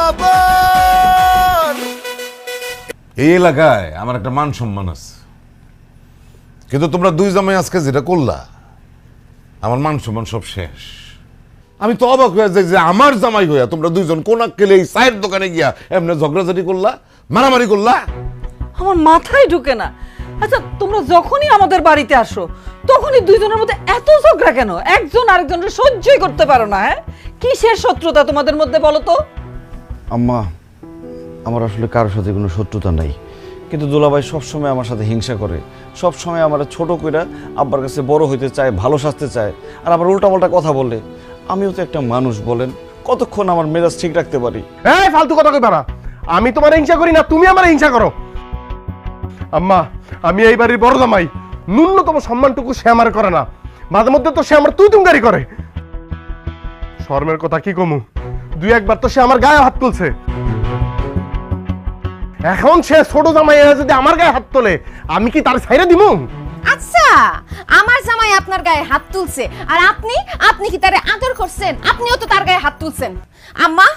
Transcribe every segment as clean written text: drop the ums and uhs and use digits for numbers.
খবর। এই এলাকায় আমার একটা মান সম্মান আছে, কিন্তু তোমরা দুই জামাই আজকে যেটা করলা, আমার মান সম্মান সব শেষ। আমি তো অবাক হয়ে যাই যে আমার জামাই হইয়া তোমরা দুইজন কোনা কেলে এই চায়ের দোকানে গিয়া এমনি ঝগড়াঝাটি করলা, মারামারি করলা। আমার মাথায় ঢুকে না। আচ্ছা, তোমরা যখনই আমাদের বাড়িতে আসো তখনই দুইজনের মধ্যে এত ঝগড়া কেন? একজন আরেকজনকে সহ্যই করতে পারো না? হ্যাঁ, কিসের শত্রুতা তোমাদের মধ্যে বলো তো? আম্মা, আমার আসলে কারোর সাথে কোনো শত্রুতা নাই, কিন্তু দুলাভাই সবসময় আমার সাথে হিংসা করে, সবসময় আমার ছোট কইরা আব্বার কাছে বড় হইতে চায়, ভালো সাজতে চায়, আর আবার উল্টাপাল্টা কথা বলে। আমিও তো একটা মানুষ, বলেন কতক্ষণ আমার মেজাজ ঠিক রাখতে পারি? এই ফালতু কথা কইবা না। আমি তোমার হিংসা করি না, তুমি আমার হিংসা করো। আম্মা, আমি এই বাড়ির বড় জামাই, ন্যূনতম সম্মানটুকু সে আমার করে না। মাঝে মধ্যে তো সে আমার তুই তুমগারি করে। শর্মের কথা কি কমু, দুই একবার তো সে আমার গায়ে হাত তুলছে। এখন সে ছোট জামাই যদি আমার গায়ে হাত তোলে, আমি কি তার ছাইরে দিমু? আচ্ছা, আমার জামাই আপনার গায়ে হাত তুলছে আর আপনি কি তারে আদর করছেন? আপনিও তো তার গায়ে হাত তুলছেন। আম্মা,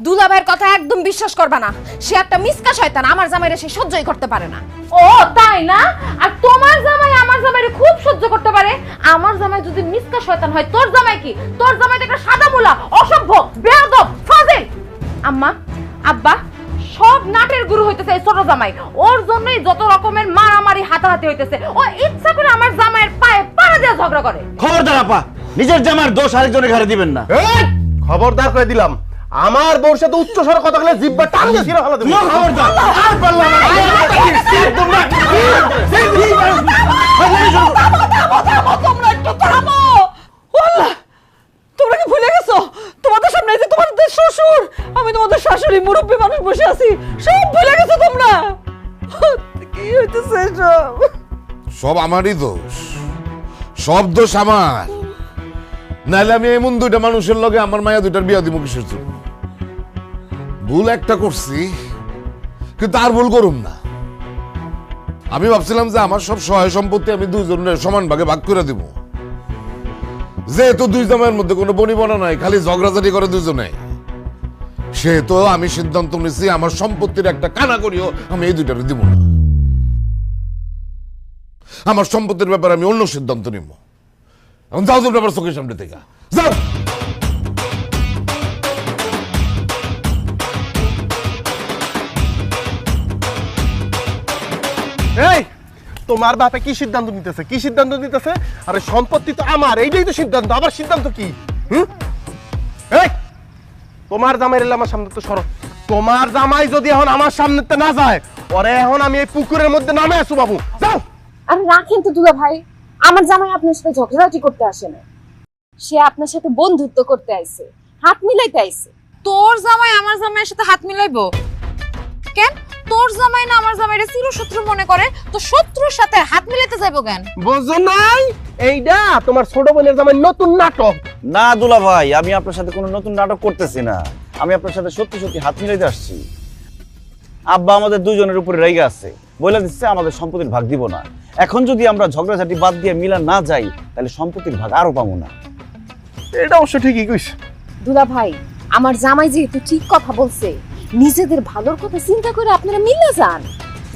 দুলাভাইয়ের কথা একদম বিশ্বাস করবা না। সে একটা মিসকা শয়তান, আমার জামাইরে সে সহ্যই করতে পারে না। ও তাই না? আর তোমার জামাই আমার জামাইরে খুব সহ্য করতে পারে। আমার জামাই যদি মিসকা শয়তান হয়, তোর জামাই কি? তোর জামাই তো একটা সাদা মুলা, অসভ্য, বেয়াদব, ফাজিল। আম্মা, আব্বা, সব নাটের গুরু হইতেছে এই ছোট জামাই। ওর জন্যই যত রকমের মারামারি হাতাহাতি হইতেছে। ও ইচ্ছা করে আমার জামাইয়ের পায়ে পাড়া দিয়ে ঝগড়া করে। খবরদার আপা, নিজের জামার দোষ আরেকজনের ঘাড়ে দিবেন না। খবরদার করে দিলাম, আমার বউর সাথে উচ্চ স্বরে কথা বলে জিহ্বা টান দিয়ে ছিঁড়ে ফেলা দেব। খবরদার, আর পারলাম না। তোমরা একটু থামো। ওয়াল্লাহ, তোমরা কি ভুলে গেছো তোমাদের সামনে যে তোমাদের শ্বশুর, আমি তোমাদের শাশুড়ি, মুরব্বী মানুষ বসে আছি, সব ভুলে গেছো তোমরা? কি হইতেছে সব? সব আমারই দোষ, সব দোষ আমার। নাহলে আমি এমন দুইটা মানুষের লগে আমার মায়া দুইটার বিয়া দিব কিসের জন্য? ভুল একটা করছি, কিন্তু আর ভুল করুম না। আমি ভাবছিলাম যে আমার সব সহায় সম্পত্তি আমি দুইজনের সমান ভাগে ভাগ করে দিব। যেহেতু দুই জামাইয়ের মধ্যে কোনো বনিবনা নাই, খালি ঝগড়াঝাটি করে দুইজনে, সেহেতু আমি সিদ্ধান্ত নিয়েছি আমার সম্পত্তির একটা কানা করিও আমি এই দুইটারে দিব না। আমার সম্পত্তির ব্যাপারে আমি অন্য সিদ্ধান্ত নিব। এখন যাও তোমরা আমার চোখের সামনে থেকে যাও। এই, তোমার বাপে কি সিদ্ধান্ত নিতেছে? কি সিদ্ধান্ত নিতেছে? আরে সম্পত্তি তো আমার, এইটাই তো সিদ্ধান্ত। আবার সিদ্ধান্ত কি? এই, তোমার জামাই এলে আমার সামনে তো সরো। তোমার জামাই যদি এখন আমার সামনে না যায়, ওরে এখন আমি এই পুকুরের মধ্যে নামে আসু বাবু। যাও। আরে রাখেন তো দুলা ভাই, আমার জামাই আপনার সাথে ঝগড়াঝাটি করতে আসে না। সে আপনার সাথে বন্ধুত্ব করতে আইছে, হাত মিলাইতে আইছে। তোর জামাই আমার জামাইয়ের সাথে হাত মিলাইবো কেন? তোর জামাই না আমার জামাইরে চিরশত্রু মনে করে, তো শত্রুর সাথে হাত মিলাইতে যাইবো কেন? বুঝো নাই? এইটা তোমার ছোট বোনের জামাই নতুন নাটক। না দুলাভাই, আমি আপনার সাথে কোনো নতুন নাটক করতেছি না। আমি আপনার সাথে সত্যি সত্যি হাত মিলাইতে আসছি। আব্বা আমাদের দুজনের উপরে রেগে আছে, বলে দিচ্ছে আমাদের সম্পত্তির ভাগ দিব না। এখন যদি আমরা ঝগড়াঝাটি বাদ দিয়ে মিলা না যাই, তাহলে সম্পত্তির ভাগ আরো পাবো না। এটা অবশ্য ঠিকই কইছ দুলা ভাই, আমার জামাই যেহেতু ঠিক কথা বলছে, নিজেদের ভালোর কথা চিন্তা করে আপনারা মিলে যান।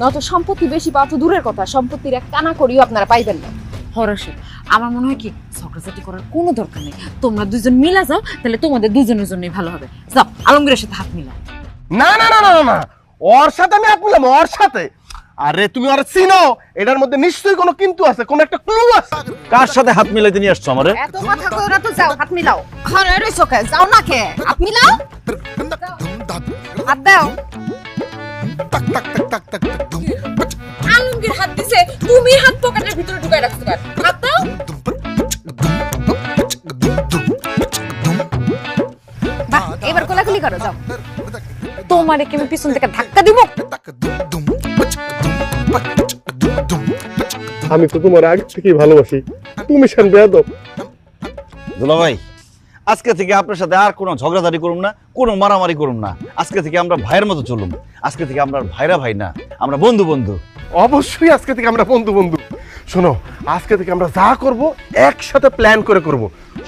নত সম্পত্তি বেশি পাওয়া তো দূরের কথা, সম্পত্তির এক কানা করিও আপনারা পাইবেন না। হরসে আমার মনে হয় কি ঝগড়াঝাটি করার কোনো দরকার নেই। তোমরা দুজন মিলা যাও, তাহলে তোমাদের দুজনের জন্যই ভালো হবে। যাও, আলমগীরের সাথে হাত মিলাও। না না না না না, ওর সাথে আমি হাত মিলাম, ওর সাথে। আরে তুমি ওর চিনো? এটার মধ্যে নিশ্চয়ই কোনো কিন্তু আছে, কোনো একটা ক্লু আছে। কার সাথে হাত মিলাইতে নিয়ে আসছো আমারে? এত কথা কইরা তো যাও, হাত মিলাও। ঘরে রইছো কে? যাও না কে? হাত মিলাও। হাত দাও। আলমগীর হাত দিছে, তুমি হাত পকেটের ভিতরে ঢুকাই রাখতে পারো। হাত দাও। বাহ, এবার কোলাকুলি করো, যাও। তোমারে কি আমি পিছন থেকে ধাক্কা দিব? আমি তো তোমার আগে থেকেই ভালোবাসি, তুমি শান বেয়াদব। দুলাভাই, আজকে থেকে আপনার সাথে আর কোনো ঝগড়াঝাটি করুম না, কোনো মারামারি করুম না। আজকে থেকে আমরা ভাইয়ের মতো চলুম। আজকে থেকে আমরা ভাইরা ভাই না, আমরা বন্ধু বন্ধু। অবশ্যই আজকে থেকে আমরা বন্ধু বন্ধু। শোনো, আজকে থেকে আমরা যা করব একসাথে প্ল্যান করে করব।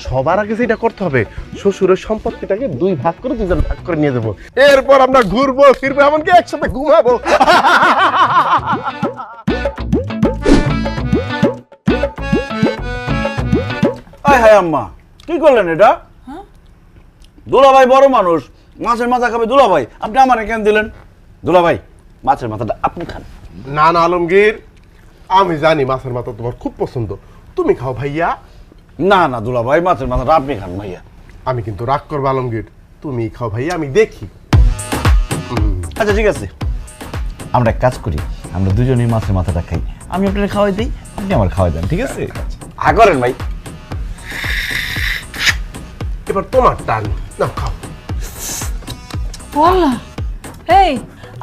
সবার আগে যেটা করতে হবে, শ্বশুরের সম্পত্তিটাকে 2 ভাগ করে 2 জন ভাগ করে নিয়ে দেবো। এরপর আমরা ঘুরবো ফিরবো, এমনকি একসাথে ঘুমাবো। আয় হায় আম্মা, কি করলেন এটা? দুলাভাই বড় মানুষ, মাছের মাথা খাবে দুলাভাই, আপনি আমার কেন দিলেন? দুলাভাই, মাছের মাথাটা আপনি খান। না না আলমগীর, আমি জানি মাছের মাথা তোমার খুব পছন্দ, তুমি খাও ভাইয়া। না না দুলাভাই, মাছের মাথাটা আপনি খান ভাইয়া। আমি কিন্তু রাগ করবো আলমগীর, তুমি খাও ভাইয়া, আমি দেখি। আচ্ছা ঠিক আছে, আমরা এক কাজ করি, আমরা দুজনেই মাছের মাথাটা খাই, আমি আপনাকে খাওয়াই দিই, আপনি আমার খাওয়াই দেন, ঠিক আছে? করেন ভাই। এবার তোমার টান, না খাও। বললা এই,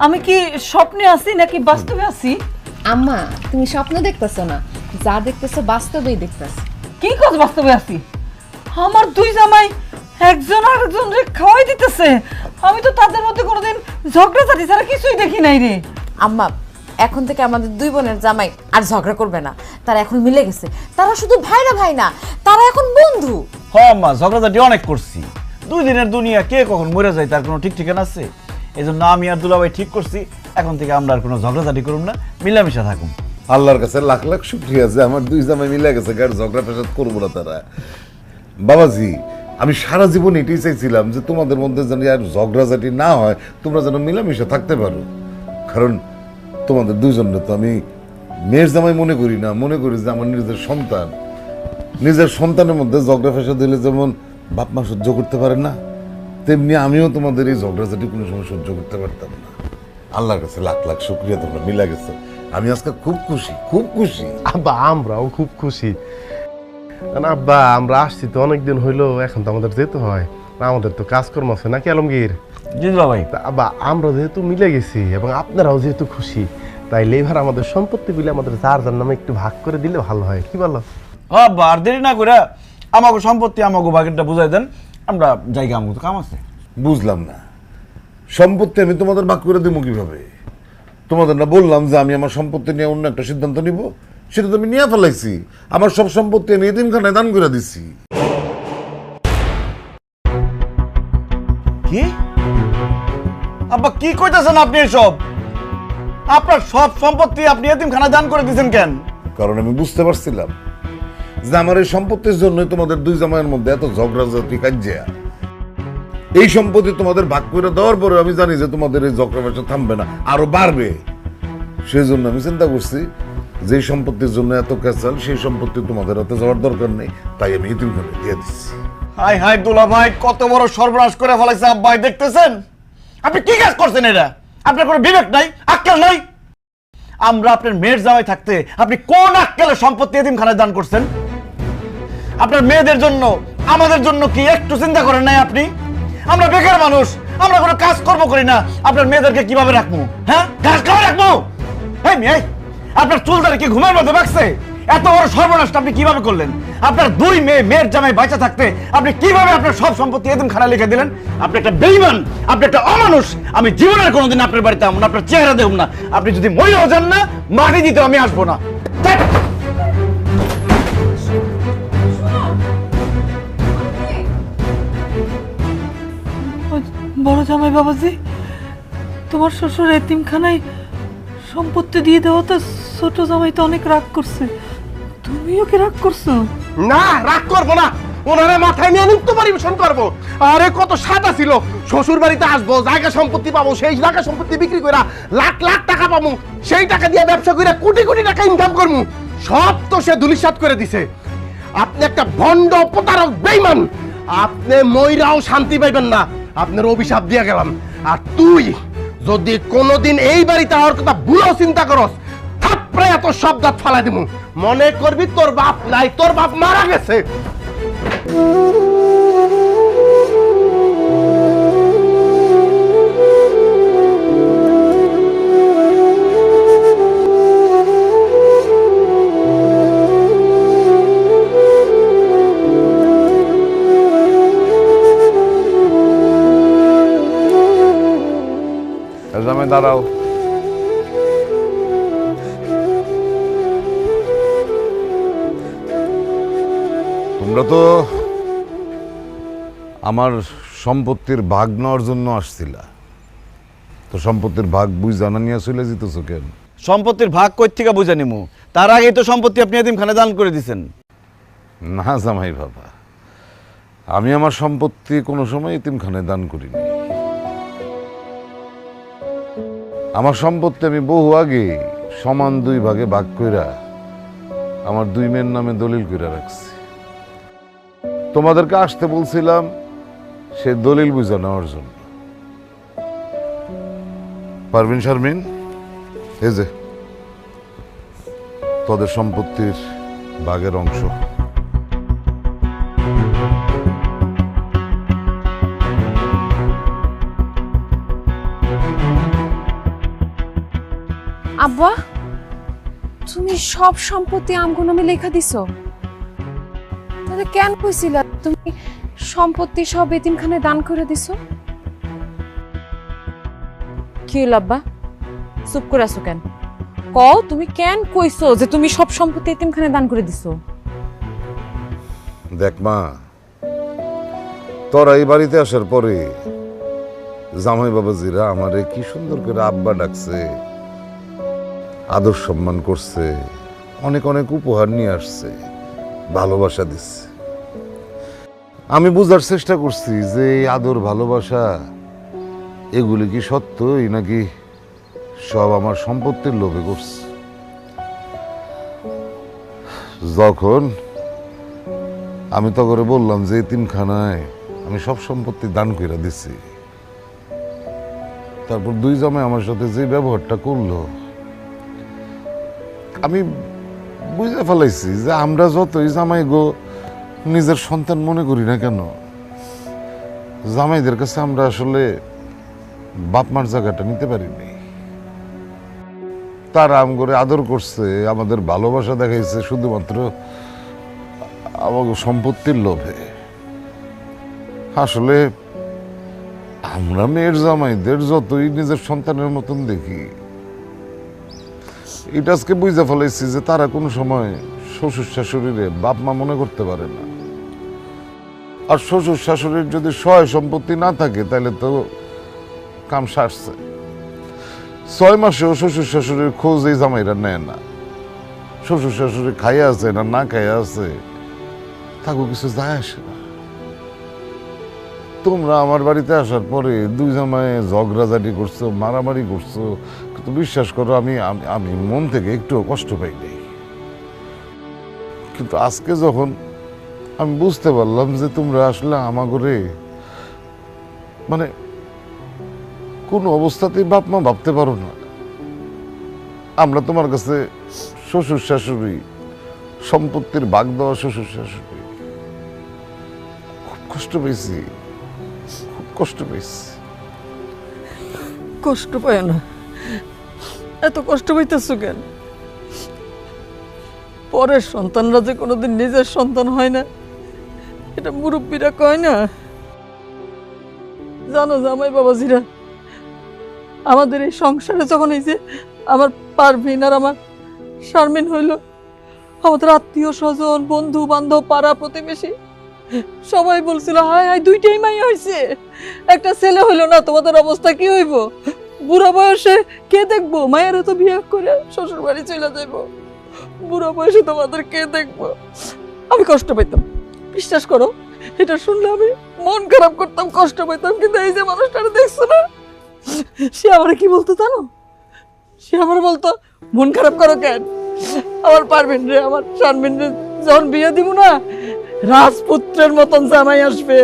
আমি কি স্বপ্নে আছি নাকি বাস্তবে আছি? আম্মা, তুমি স্বপ্ন দেখতেছো না, যা দেখতেছো বাস্তবেই দেখতেছো। কি কাজ বাস্তবে আছি? আমার 2 জামাই একজন আরেকজনকে খাওয়াই দিতেছে, আমি তো তাদের মধ্যে কোনোদিন ঝগড়াঝাটি ছাড়া কিছুই দেখি নাই রে। আম্মা, এখন থেকে আমাদের 2 বোনের জামাই আর ঝগড়া করবে না, তারা এখন মিলে গেছে। তারা শুধু ভাইরা ভাই না, তারা এখন বন্ধু। হ্যাঁ আম্মা, ঝগড়াঝাটি অনেক করছি, 2 দিনের দুনিয়া, কে কখন মরে যায় তার কোনো ঠিক ঠিকানা আছে? এই জন্য আমি আর দুলাভাই ঠিক করছি, এখন থেকে আমরা আর কোনো ঝগড়াঝাটি করুম না, মিলামিশা থাকুম। আল্লাহর কাছে লাখ লাখ শুকরিয়া যে আমার 2 জামাই মিলে গেছে, গার ঝগড়া ফেসাদ করবো না তারা। বাবাজি, আমি সারা জীবন এটাই চাইছিলাম যে তোমাদের মধ্যে যেন আর ঝগড়াঝাটি না হয়, তোমরা যেন মিলামিশা থাকতে পারো। কারণ তোমাদের 2 জনের তো আমি মেয়ের জামাই মনে করি না, মনে করি যে আমার নিজের সন্তান। নিজের সন্তানের মধ্যে ঝগড়া ফেসাদ দিলে যেমন বাপ মা সহ্য করতে পারে না, তেমনি আমিও তোমাদের এই ঝগড়াঝাটি কোনো সময় সহ্য করতে পারতাম না। আল্লাহর কাছে লাখ লাখ শুকরিয়া, তোমরা মিলা গেছো। আমি আজকে খুব খুশি, খুব খুশি। আব্বা, আমরাও খুব খুশি। কারণ আব্বা, আমরা আসছি তো অনেকদিন হইলো, এখন তো আমাদের যেতে হয়, আমাদের তো কাজকর্ম আছে নাকি আলমগীর? জি দুলাভাই। তা আব্বা, আমরা যেহেতু মিলে গেছি এবং আপনারাও যেহেতু খুশি, তাইলে এবার আমাদের সম্পত্তিগুলি আমাদের যার যার নামে একটু ভাগ করে দিলে ভালো হয়, কি বলো? আব্বা, আর দেরি না করে আমাকে সম্পত্তি, আমাকে ভাগেরটা বুঝাই দেন, আমরা জায়গা, আমাকে তো কাম আছে। বুঝলাম না, সম্পত্তি আমি তোমাদের ভাগ করে দেবো কিভাবে? তোমাদের না বললাম যে আমি আমার সম্পত্তি নিয়ে অন্য একটা সিদ্ধান্ত নিব, সেটা তো আমি নিয়ে ফেলাইছি। আমার সব সম্পত্তি আমি এতিমখানায় দান করে দিছি। কি আব্বা, কি কইতাছেন আপনি এসব? আপনার সব সম্পত্তি আপনি এতিমখানা দান করে দিয়েছেন কেন? কারণ আমি বুঝতে পারছিলাম যে আমার এই সম্পত্তির জন্যই তোমাদের 2 জামাইয়ের মধ্যে এত ঝগড়াঝাটি কাজিয়া। এই সম্পত্তি তোমাদের ভাগ করে দেওয়ার পরে আমি জানি যে তোমাদের এই ঝগড়া ফেসাদ থামবে না, আরো বাড়বে। সেই জন্য আমি চিন্তা করছি যে সম্পত্তির জন্য এত ক্যাচাল, সেই সম্পত্তি তোমাদের হাতে যাওয়ার দরকার নেই, তাই আমি এতিমখানায় দিয়ে দিচ্ছি। হাই হাই দুলাভাই, কত বড় সর্বনাশ করে ফেলাইছে আব্বাই, দেখতেছেন? আপনি কি কাজ করছেন এটা? আপনার কোনো বিবেক নাই, আক্কেল নাই? আমরা আপনার মেয়ের জামাই থাকতে আপনি কোন আক্কেলে সম্পত্তি এতিমখানায় দান করছেন? আপনার মেয়েদের জন্য, আমাদের জন্য কি একটু চিন্তা করেন নাই আপনি? আমরা বেকার মানুষ, আমরা কোনো কাজ কর্ম করি না, আপনার মেয়েদেরকে কিভাবে রাখবো? হ্যাঁ, ঘাস খাওয়া রাখবো? এই মেয়ে, আপনার চুলদারে কি ঘুমের মধ্যে বাঁকছে? এত বড় সর্বনাশটা আপনি কিভাবে করলেন? আপনার 2 মেয়ের জামাই বাঁচা থাকতে আপনি কিভাবে আপনার সব সম্পত্তি এতিমখানায় লিখে দিলেন? আপনি একটা বেঈমান, আপনি একটা অমানুষ। আমি জীবনের কোনোদিন আপনার বাড়িতে আমন, আপনার চেহারা দেখব না। আপনি যদি মরেও যান না, মাটি দিতে আমি আসবো না। ধ্যাৎ। বড় জামাই বাবাজি, তোমার শ্বশুর এতিমখানায় সম্পত্তি দিয়ে দেওয়া, তো ছোট জামাই তো অনেক রাগ করছে, তুমিও কি রাগ করছো? না, রাগ করবো না, ওনারে মাথায় নিয়ে নৃত্য পরিবেশন করবো। আরে কত সাদা ছিল, শ্বশুর বাড়িতে আসবো, জায়গা সম্পত্তি পাবো, সেই জায়গা সম্পত্তি বিক্রি করে লাখ লাখ টাকা পাবো, সেই টাকা দিয়ে ব্যবসা করে কোটি কোটি টাকা ইনকাম করবো। সব তো সে ধুলিসাৎ করে দিছে। আপনি একটা ভণ্ড, প্রতারক, বেঈমান। আপনি মইরাও শান্তি পাইবেন না, আপনার অভিশাপ দিয়ে গেলাম। আর তুই যদি কোনোদিন এই বাড়িতে আমার কথা ভুলেও চিন্তা করস, থাপড়ে এত শব্দ ফালাই দিব, মনে করবি তোর বাপ নাই, তোর বাপ মারা গেছে। দাঁড়াও। তোমরা তো আমার সম্পত্তির ভাগ নেওয়ার জন্য আসছিলা, তো সম্পত্তির ভাগ বুঝ জানা নিয়ে চলে যেতেছ কেন? সম্পত্তির ভাগ কই থেকে বুঝে নিমু? তার আগেই তো সম্পত্তি আপনি এতিমখানে দান করে দিছেন। না জামাই বাবা, আমি আমার সম্পত্তি কোনো সময় এতিমখানে দান করিনি। আমার সম্পত্তি আমি বহু আগে সমান 2 ভাগে ভাগ কইরা আমার 2 মেয়ের নামে দলিল কইরা রাখছি। তোমাদেরকে আসতে বলছিলাম সে দলিল বুঝা নেওয়ার জন্য। পারভিন শারমিন, এই যে তোদের সম্পত্তির ভাগের অংশ। আব্বা, তুমি সব সম্পত্তি আমগো নামে লেখা দিছো? তাহলে কেন কইছিলা তুমি সম্পত্তি সব এতিমখানে দান করে দিছো? কি হইল আব্বা, চুপ করে আছো কেন? কও তুমি কেন কইছো যে তুমি সব সম্পত্তি এতিমখানে দান করে দিছো? দেখ মা, তোরা এই বাড়িতে আসার পরে জামাই বাবাজিরা আমারে কি সুন্দর করে আব্বা ডাকছে, আদর সম্মান করছে, অনেক অনেক উপহার নিয়ে আসছে, ভালোবাসা দিচ্ছে। আমি বুঝার চেষ্টা করছি যে এই আদর ভালোবাসা এগুলি কি সত্যই নাকি সব আমার সম্পত্তির লোভে করছে। যখন আমি তো করে বললাম যে এতিমখানায় আমি সব সম্পত্তি দান করে দিছি, তারপর 2 জামাই আমার সাথে যে ব্যবহারটা করলো, আমি বুঝে ফেলাইছি যে আমরা যতই জামাই গো নিজের সন্তান মনে করি না কেন, জামাইদের কাছে আমরা আসলে বাপ মার জায়গাটা নিতে পারিনি। তারা আম করে আদর করছে, আমাদের ভালোবাসা দেখাইছে শুধুমাত্র আমাকে সম্পত্তির লোভে। আসলে আমরা মেয়ের জামাইদের যতই নিজের সন্তানের মতন দেখি, এটা আজকে বুঝে ফেলাইছি যে তারা কোনো সময় শ্বশুর শাশুড়িরে বাপ মা মনে করতে পারে না। আর শ্বশুর শাশুড়ির যদি সয় সম্পত্তি না থাকে তাহলে তো কাম সারছে। 6 মাসেও শ্বশুর শাশুড়ির খোঁজ এই জামাইরা নেয় না। শ্বশুর শাশুড়ি খাইয়া আছে না না খাইয়া আছে তাকে কিছু যায় আসে না। তোমরা আমার বাড়িতে আসার পরে 2 জামাই ঝগড়াঝাটি করছো, মারামারি করছো, কিন্তু বিশ্বাস করো আমি আমি মন থেকে একটু কষ্ট পাইনি। কিন্তু আজকে যখন আমি বুঝতে পারলাম যে তোমরা আসলে আমাগরে মানে কোন অবস্থাতেই বাপ মা ভাবতে পারো না, আমরা তোমার কাছে শ্বশুর শাশুড়ি, সম্পত্তির ভাগ দেওয়া শ্বশুর শাশুড়ি, খুব কষ্ট পেয়েছি, খুব কষ্ট পেয়েছি। কষ্ট পায় না, এত কষ্ট পাইতেছো কেন? পরের সন্তানরা যে কোনোদিন নিজের সন্তান হয় না, এটা মুরব্বীরা কয় না? জানো জামাই বাবাজিরা, আমাদের এই সংসারে যখন এই যে আমার পারভিন আর আমার শারমিন হইল, আমাদের আত্মীয় স্বজন, বন্ধু বান্ধব, পাড়া প্রতিবেশী সবাই বলছিল হায় হায় 2টাই মাইয়া হয়েছে, একটা ছেলে হইল না, তোমাদের অবস্থা কি হইব? বুড়া বয়সে কে দেখবো? মায়েরও তো বিয়ে করে শ্বশুর বাড়ি চলে যাইবো, বুড়া বয়সে তোমাদের কে দেখবো? আমি কষ্ট পাইতাম, বিশ্বাস করো, এটা শুনলে আমি মন খারাপ করতাম, কষ্ট পাইতাম। কিন্তু এই যে মানুষটারে দেখছো না, সে আমার কি বলতো জানো? সে আমার বলতো মন খারাপ করো কেন? আমার পারবেন রে, আমার শারমিন রে যখন বিয়ে দিব না, রাজপুত্রের মতন জামাই আসবে।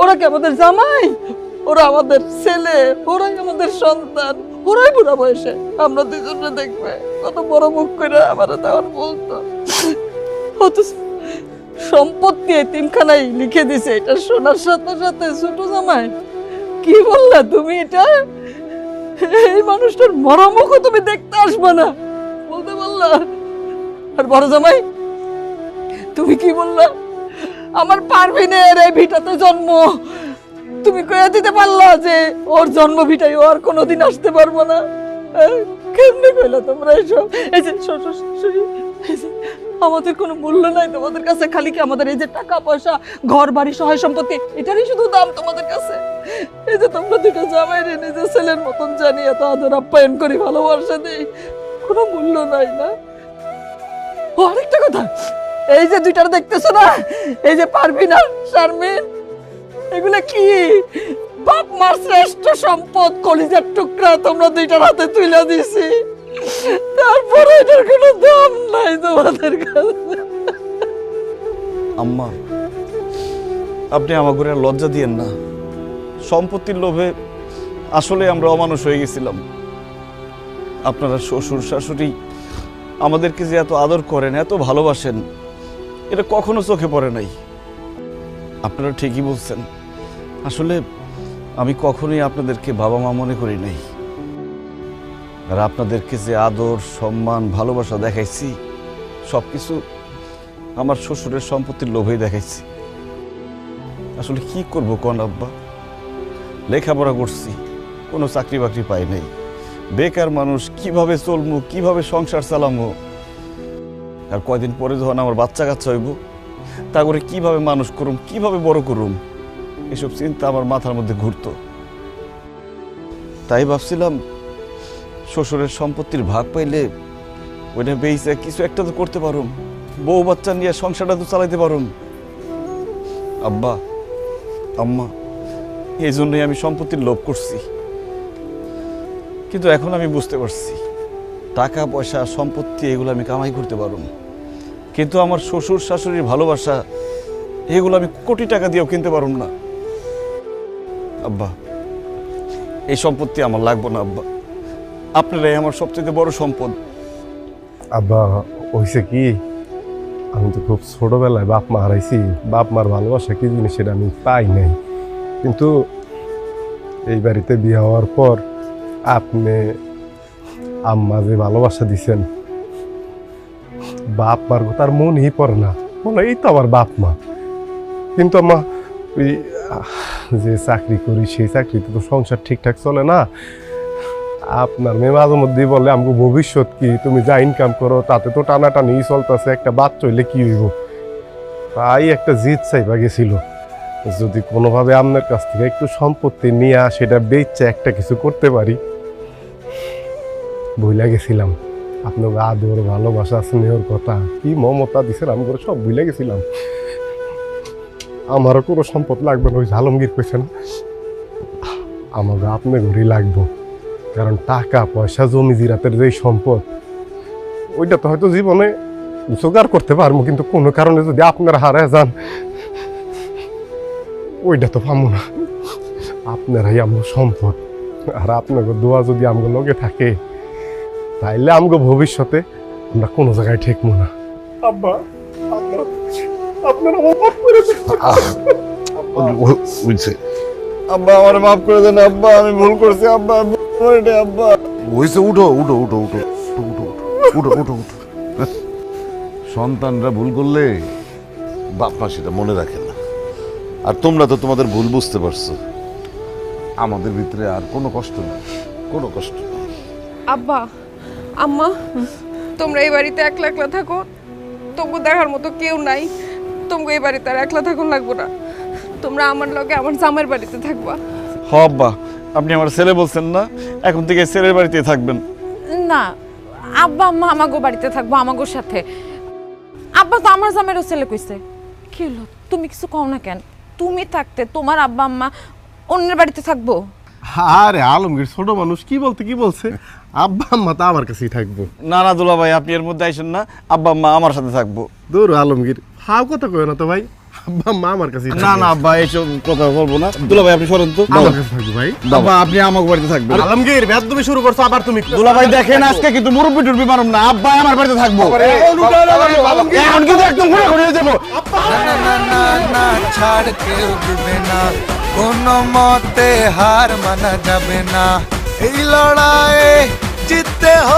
ওরা কি আমাদের জামাই? ওরা আমাদের ছেলে, ওরাই আমাদের সন্তান, ওরাই বুড়া বয়সে আমরা 2জনে দেখবে। কত বড় মুখ করে আমার তখন বলতো। অথচ সম্পত্তি এতিমখানায় লিখে দিছে, এটা শোনার সাথে সাথে ছোট জামাই কি বললা তুমি? এটা এই মানুষটার মরমুখও তুমি দেখতে আসবে না বলতে বললা। আর বড় জামাই তুমি কি বললা? আমার পারভিনের এই ভিটাতে জন্ম, তুমি কয়ে দিতে পারলা যে ওর জন্ম ভিটায় ও আর কোনোদিন আসতে পারবো না? কেমনে কইলা তোমরা এসব? এই যে শ্বশুর শাশুড়ি, এই যে আমাদের কোনো মূল্য নাই তোমাদের কাছে, খালি কি আমাদের এই যে টাকা পয়সা, ঘর বাড়ি, সহায় সম্পত্তি, এটারই শুধু দাম তোমাদের কাছে? এই যে তোমরা দুটো জামাই রে নিজের ছেলের মতন জানিয়ে তো আদর আপ্যায়ন করি, ভালোবাসা দিই, কোনো মূল্য নাই না? ও আরেকটা কথা, এই যে দুইটার দেখতেছো না, এই যে পারভিন আর শারমিন, এগুলা কি বাপ মার শ্রেষ্ঠ সম্পদ, কলিজার টুকরা তোমরা দুইটার হাতে তুলে দিছি, তারপরে এটার কোনো দাম নাই তোমাদের কাছে। আম্মা, আপনি আমাকে আর লজ্জা দিয়েন না। সম্পত্তির লোভে আসলে আমরা অমানুষ হয়ে গেছিলাম। আপনারা শ্বশুর শাশুড়ি আমাদেরকে যে এত আদর করেন, এত ভালোবাসেন, এটা কখনো চোখে পড়ে নাই। আপনারা ঠিকই বলছেন, আসলে আমি কখনোই আপনাদেরকে বাবা মা মনে করি নাই। আর আপনাদেরকে যে আদর, সম্মান, ভালোবাসা দেখাইছি, সবকিছু আমার শ্বশুরের সম্পত্তির লোভেই দেখাইছি। আসলে কি করবো কোন আব্বা, লেখাপড়া করছি, কোনো চাকরি বাকরি পাই নাই, বেকার মানুষ, কিভাবে চলবো, কিভাবে সংসার চালামো? আর কয়দিন পরে যখন আমার বাচ্চা কাচ্চা হইব, তা করে কিভাবে মানুষ করুম, কিভাবে বড় করুম, এসব চিন্তা আমার মাথার মধ্যে ঘুরতো। তাই ভাবছিলাম শ্বশুরের সম্পত্তির ভাগ পাইলে ওইটা বেইছে কিছু একটা তো করতে পারুম, বউ বাচ্চা নিয়ে সংসারটা তো চালাইতে পারুম। আব্বা, আম্মা, এই জন্যই আমি সম্পত্তির লোভ করছি। কিন্তু এখন আমি বুঝতে পারছি টাকা পয়সা, সম্পত্তি এগুলো আমি কামাই করতে পারুম, কিন্তু আমার শ্বশুর শাশুড়ির ভালোবাসা এগুলো আমি কোটি টাকা দিয়েও কিনতে পারুম না। আব্বা, এই সম্পত্তি আমার লাগবে না আব্বা, আপনারাই আমার সবচেয়ে বড় সম্পদ। আব্বা, হয়েছে কি, আমি তো খুব ছোটবেলায় বাপ মা হারাইছি। বাপ মার ভালোবাসা কি জিনিস সেটা আমি পাই নাই, কিন্তু এই বাড়িতে বিয়ে হওয়ার পর আপনি আম্মা যে ভালোবাসা দিছেন, বাপ মার কথা আর মনেই পড়ে না, বলে এই তো আমার বাপ মা। কিন্তু আম্মা, ওই যে চাকরি করি সেই চাকরিতে তো সংসার ঠিকঠাক চলে না। আপনার মেয়ে মাঝে মধ্যেই বলে আমাকে ভবিষ্যৎ কি, তুমি যা ইনকাম করো তাতে তো টানাটানি চলতেছে, একটা বাচ্চা হইলে কি হইব। তাই একটা জিদ চাইবা গেছিল, যদি কোনোভাবে আপনার কাছ থেকে একটু সম্পত্তি নিয়ে সেটা বেচে একটা কিছু করতে পারি। ভুলে গেছিলাম আপনার আদর, ভালোবাসা, স্নেহর কথা, কি মমতা দিছেন আমি করে সব ভুলে গেছিলাম। আমারও কোনো সম্পদ লাগবে না, ওই আলমগীর কইছেন আমাকে আপনার ঘরেই লাগবো, কারণ টাকা পয়সা জমি জিরাতের যে সম্পদ ওইটা তো হয়তো জীবনে জোগাড় করতে পারবো, কিন্তু কোনো কারণে যদি আপনারা হারায় যান ওইটা তো পাবো না। আপনারাই আমার সম্পদ, আর আপনাকে দোয়া যদি আমগো লগে থাকে তাইলে আমগো ভবিষ্যতে আমরা কোনো জায়গায় ঠেকবো না। আব্বা, আপনারা মাফ করে দেন। বুঝছে আব্বা, আমার মাফ করে দেন আব্বা, আমি ভুল করছি আব্বা, আব্বা। হয়েছে, উঠো উঠো উঠো উঠো উঠো উঠো উঠো উঠো। সন্তানরা ভুল করলে বাপ মা সেটা মনে রাখে না, আর তোমরা তো তোমাদের ভুল বুঝতে পারছো। আমাদের ভিতরে আর কোনো কষ্ট নেই, কোনো কষ্ট নেই। আব্বা, আম্মা, তোমরা এই বাড়িতে একলা একলা থাকো, তোমরা দেখার মতো কেউ নাই, তোমরা এই বাড়িতে আর একলা থাকুন লাগবো না, তোমরা আমার লগে আমার জামাইয়ের বাড়িতে থাকবা। হ আব্বা, আপনি আমার ছেলে বলছেন না, এখন থেকে ছেলের বাড়িতে থাকবেন। না আব্বা, আম্মা আমাগো বাড়িতে থাকবো, আমাগো সাথে। আব্বা তো আমার জামাইরও ছেলে কইছে। কি হলো, তুমি কিছু কও না কেন? তুমি থাকতে তোমার আব্বা আম্মা অন্যের বাড়িতে থাকবো? আরে আলমগীর ছোট মানুষ, কি বলতে কি বলছে, আব্বা আম্মা তো আমার কাছেই থাকবো। না না দুলা ভাই, আপনি এর মধ্যে আইসেন না, আব্বা আম্মা আমার সাথে থাকবো। দূর আলমগীর, হাও কথা কয় না তো ভাই, আব্বা আম্মা আমার কাছেই না থাকবে। না আব্বা, এইসব কথা বলবো না। দুলা ভাই আপনি সরেন তো। আমার কাছে থাকবো ভাই। আব্বা, আপনি আমার বাড়িতে থাকবেন। আলমগীর, ব্যাস তুমি শুরু করছো, আবার তুমি। দুলা ভাই দেখেন, আজকে কিন্তু মুরব্বি টুরবি মারুম না, আব্বা আমার বাড়িতে থাকবো। এখন কিন্তু একদম ঘুরে ঘুরে যাবো। না না না না ছাড় কেউ দিবে না, কোনো মতে হার মানা যাবে না, এই লড়াই জিততে হবে।